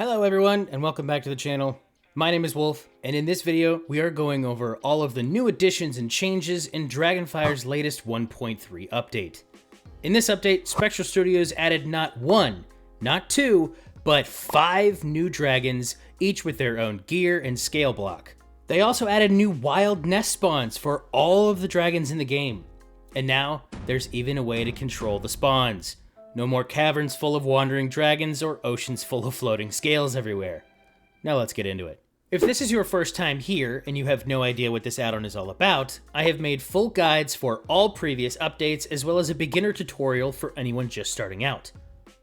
Hello everyone, and welcome back to the channel. My name is Wolf, and in this video, we are going over all of the new additions and changes in Dragonfire's latest 1.3 update. In this update, Spectral Studios added not one, not two, but 5 new dragons, each with their own gear and scale block. They also added new wild nest spawns for all of the dragons in the game. And now, there's even a way to control the spawns. No more caverns full of wandering dragons or oceans full of floating scales everywhere. Now let's get into it. If this is your first time here and you have no idea what this add-on is all about, I have made full guides for all previous updates as well as a beginner tutorial for anyone just starting out.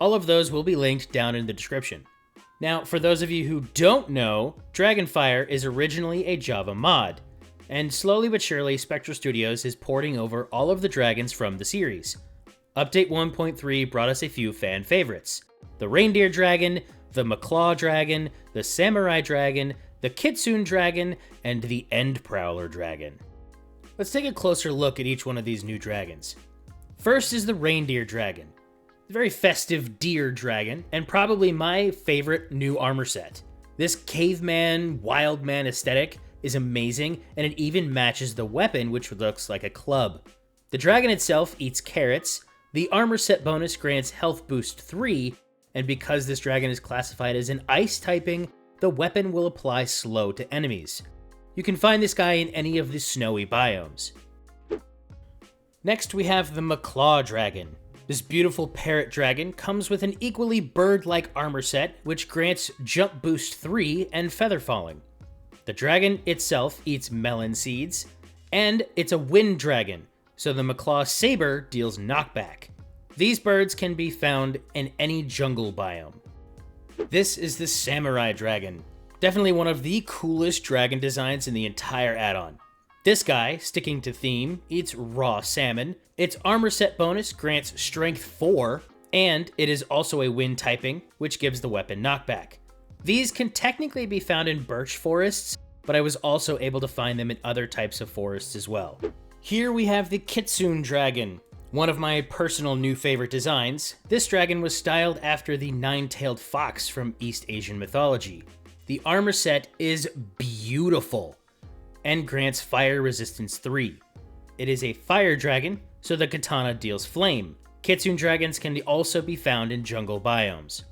All of those will be linked down in the description. Now, for those of you who don't know, Dragonfire is originally a Java mod, and slowly but surely Spectral Studios is porting over all of the dragons from the series. Update 1.3 brought us a few fan favorites: the Reindeer Dragon, the Macaw Dragon, the Samurai Dragon, the Kitsune Dragon, and the End Prowler Dragon. Let's take a closer look at each one of these new dragons. First is the Reindeer Dragon, the very festive deer dragon, and probably my favorite new armor set. This caveman, wild man aesthetic is amazing, and it even matches the weapon, which looks like a club. The dragon itself eats carrots. The armor set bonus grants health boost 3, and because this dragon is classified as an ice typing, the weapon will apply slow to enemies. You can find this guy in any of the snowy biomes. Next we have the Macaw Dragon. This beautiful parrot dragon comes with an equally bird-like armor set, which grants jump boost 3 and feather falling. The dragon itself eats melon seeds, and it's a wind dragon, so the Macaw Saber deals knockback. These birds can be found in any jungle biome. This is the Samurai Dragon. Definitely one of the coolest dragon designs in the entire add-on. This guy, sticking to theme, eats raw salmon. Its armor set bonus grants strength 4, and it is also a wind typing, which gives the weapon knockback. These can technically be found in birch forests, but I was also able to find them in other types of forests as well. Here we have the Kitsune Dragon, one of my personal new favorite designs. This dragon was styled after the nine-tailed fox from East Asian mythology. The armor set is beautiful and grants fire resistance 3. It is a fire dragon, so the katana deals flame. Kitsune dragons can also be found in jungle biomes.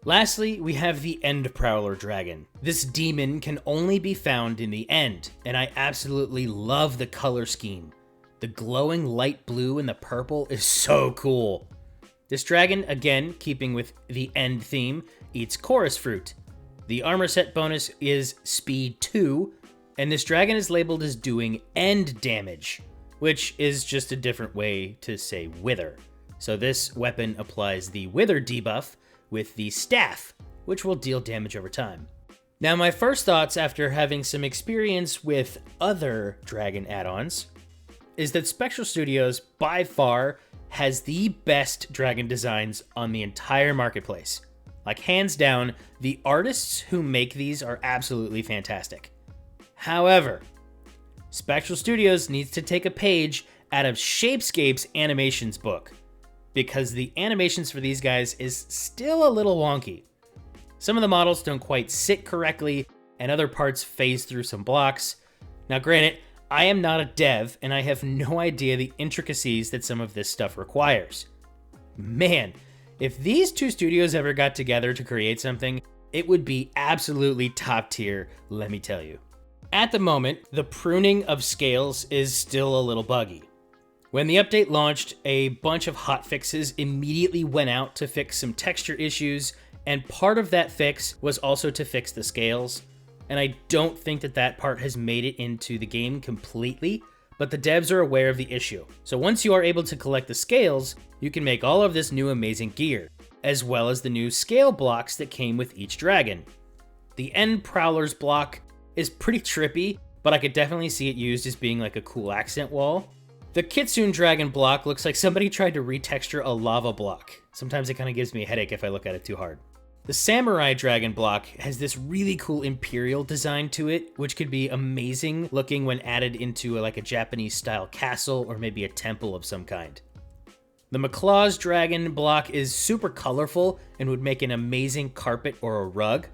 Lastly, we have the End Prowler Dragon. This demon can only be found in the End, and I absolutely love the color scheme. The glowing light blue and the purple is so cool. This dragon, again, keeping with the End theme, eats chorus fruit. The armor set bonus is speed 2, and this dragon is labeled as doing end damage, which is just a different way to say wither. So this weapon applies the wither debuff with the staff, which will deal damage over time. Now, my first thoughts after having some experience with other dragon add-ons is that Spectral Studios, by far, has the best dragon designs on the entire marketplace. Like, hands down, the artists who make these are absolutely fantastic. However, Spectral Studios needs to take a page out of Shapescape's animations book, because the animations for these guys is still a little wonky. Some of the models don't quite sit correctly, and other parts phase through some blocks. Now granted, I am not a dev, and I have no idea the intricacies that some of this stuff requires. Man, if these two studios ever got together to create something, it would be absolutely top tier, let me tell you. At the moment, the pruning of scales is still a little buggy. When the update launched, a bunch of hotfixes immediately went out to fix some texture issues, and part of that fix was also to fix the scales. And I don't think that that part has made it into the game completely, but the devs are aware of the issue. So once you are able to collect the scales, you can make all of this new amazing gear, as well as the new scale blocks that came with each dragon. The End Prowler's block is pretty trippy, but I could definitely see it used as being like a cool accent wall. The Kitsune Dragon block looks like somebody tried to retexture a lava block. Sometimes it kind of gives me a headache if I look at it too hard. The Samurai Dragon block has this really cool imperial design to it, which could be amazing looking when added into like a Japanese style castle or maybe a temple of some kind. The McClaw's dragon block is super colorful and would make an amazing carpet or a rug.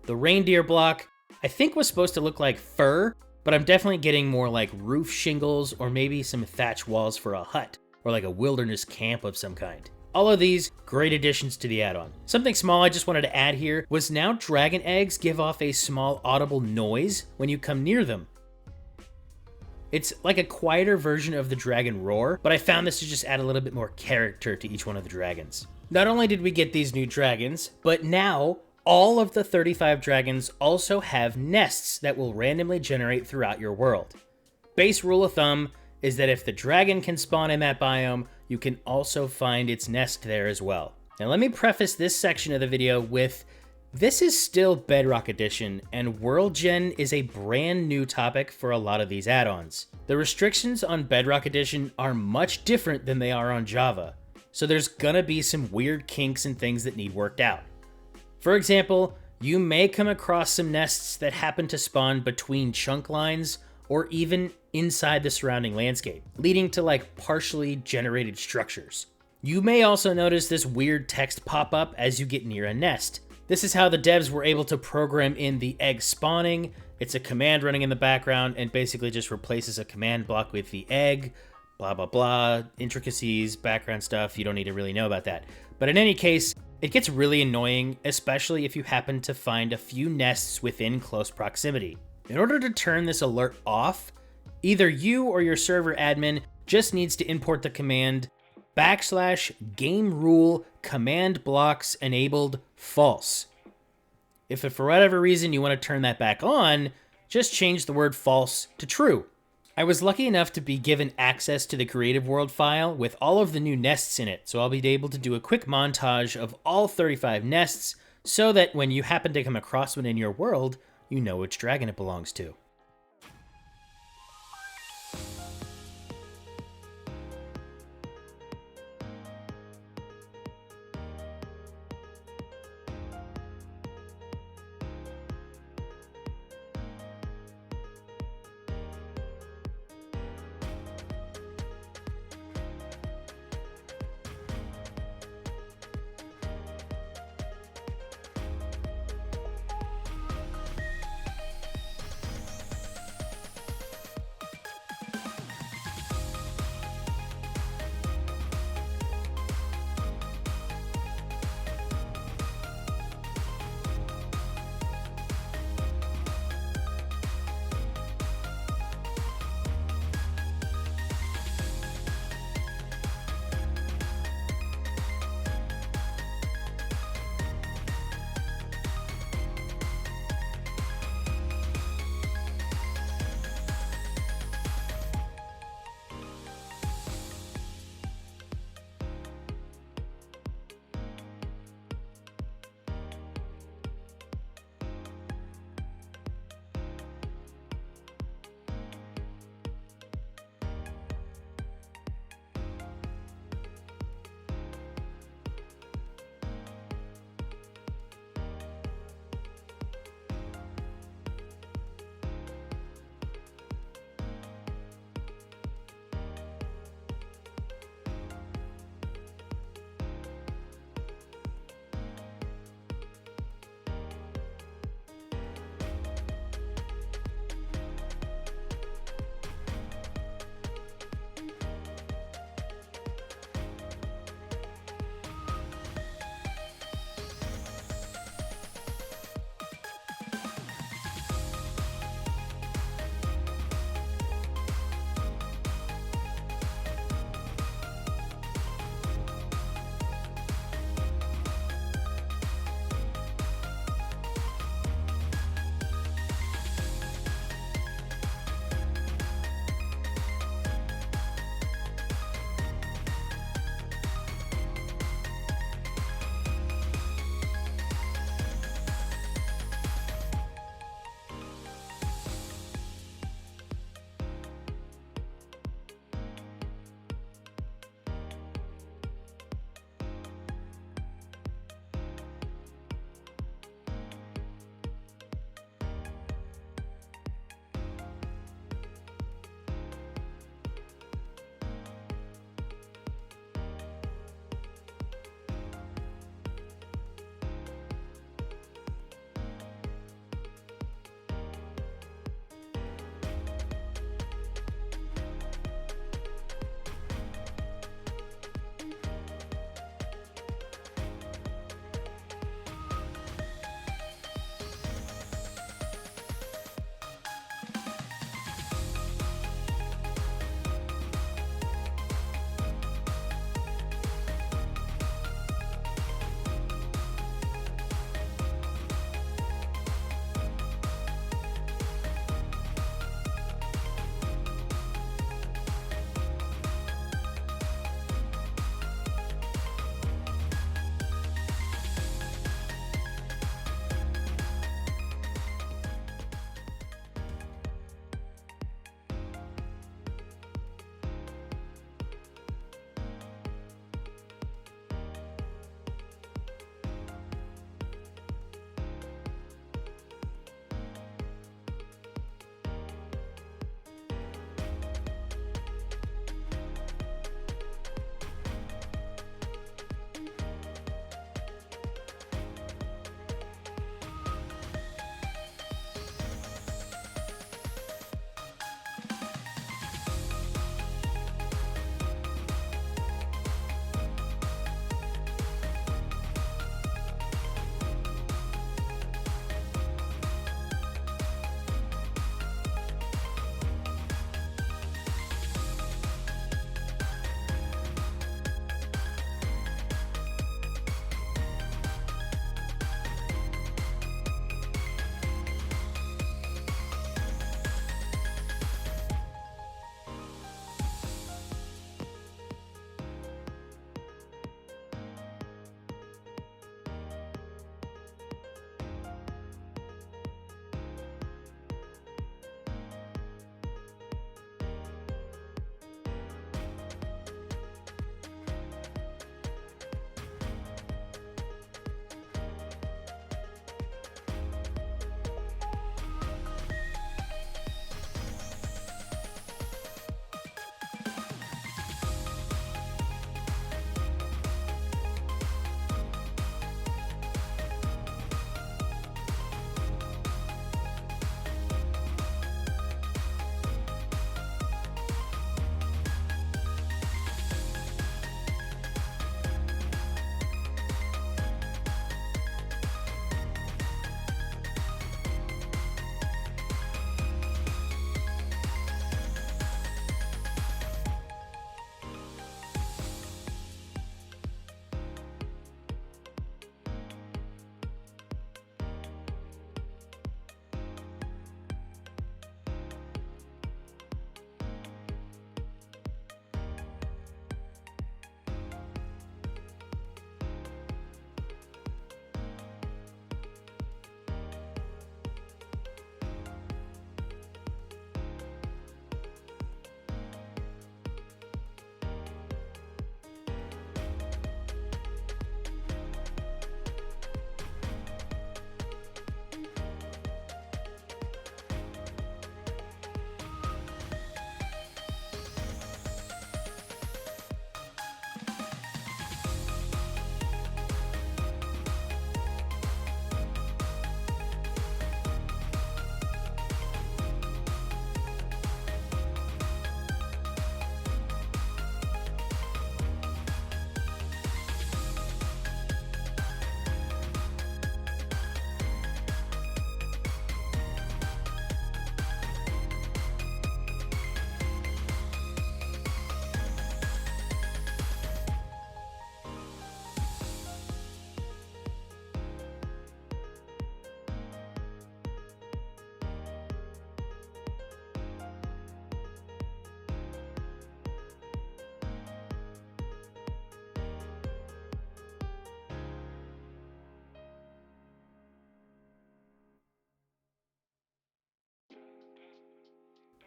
The reindeer block, I think was supposed to look like fur, but I'm definitely getting more like roof shingles or maybe some thatch walls for a hut or like a wilderness camp of some kind. All of these, great additions to the add-on. Something small I just wanted to add here was now dragon eggs give off a small audible noise when you come near them. It's like a quieter version of the dragon roar, but I found this to just add a little bit more character to each one of the dragons. Not only did we get these new dragons, but now all of the 35 dragons also have nests that will randomly generate throughout your world. Base rule of thumb is that if the dragon can spawn in that biome, you can also find its nest there as well. Now let me preface this section of the video with, this is still Bedrock Edition, and World Gen is a brand new topic for a lot of these add-ons. The restrictions on Bedrock Edition are much different than they are on Java, so there's gonna be some weird kinks and things that need worked out. For example, you may come across some nests that happen to spawn between chunk lines or even inside the surrounding landscape, leading to like partially generated structures. You may also notice this weird text pop up as you get near a nest. This is how the devs were able to program in the egg spawning. It's a command running in the background and basically just replaces a command block with the egg, blah, blah, blah, intricacies, background stuff. You don't need to really know about that. But in any case, it gets really annoying, especially if you happen to find a few nests within close proximity. In order to turn this alert off, either you or your server admin just needs to import the command \game rule command blocks enabled false. If for whatever reason you want to turn that back on, just change the word false to true. I was lucky enough to be given access to the Creative World file with all of the new nests in it, so I'll be able to do a quick montage of all 35 nests so that when you happen to come across one in your world, you know which dragon it belongs to.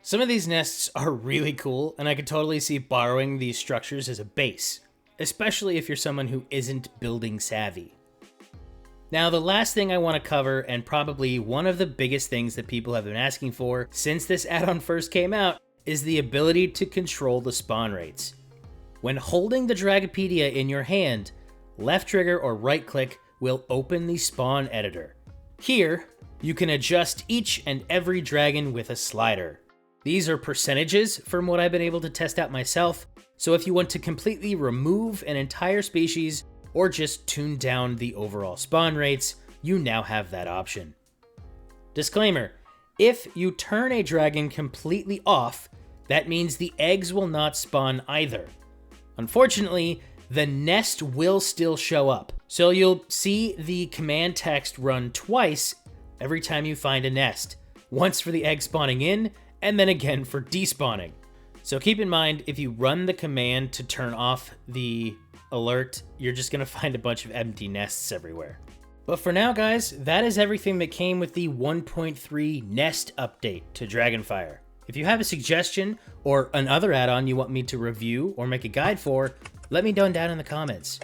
Some of these nests are really cool, and I could totally see borrowing these structures as a base, especially if you're someone who isn't building savvy. Now, the last thing I want to cover, and probably one of the biggest things that people have been asking for since this add-on first came out, is the ability to control the spawn rates. When holding the Dragopedia in your hand, left trigger or right click will open the spawn editor. Here, you can adjust each and every dragon with a slider. These are percentages from what I've been able to test out myself, so if you want to completely remove an entire species or just tune down the overall spawn rates, you now have that option. Disclaimer, if you turn a dragon completely off, that means the eggs will not spawn either. Unfortunately, the nest will still show up, so you'll see the command text run twice every time you find a nest, once for the egg spawning in, and then again for despawning. So keep in mind, if you run the command to turn off the alert, you're just gonna find a bunch of empty nests everywhere. But for now, guys, that is everything that came with the 1.3 Nest update to Dragonfire. If you have a suggestion or another add-on you want me to review or make a guide for, let me know down in the comments.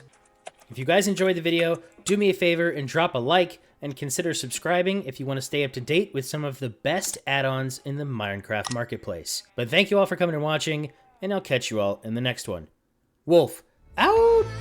If you guys enjoyed the video, do me a favor and drop a like, and consider subscribing if you want to stay up to date with some of the best add-ons in the Minecraft marketplace. But thank you all for coming and watching, and I'll catch you all in the next one. Wolf, out!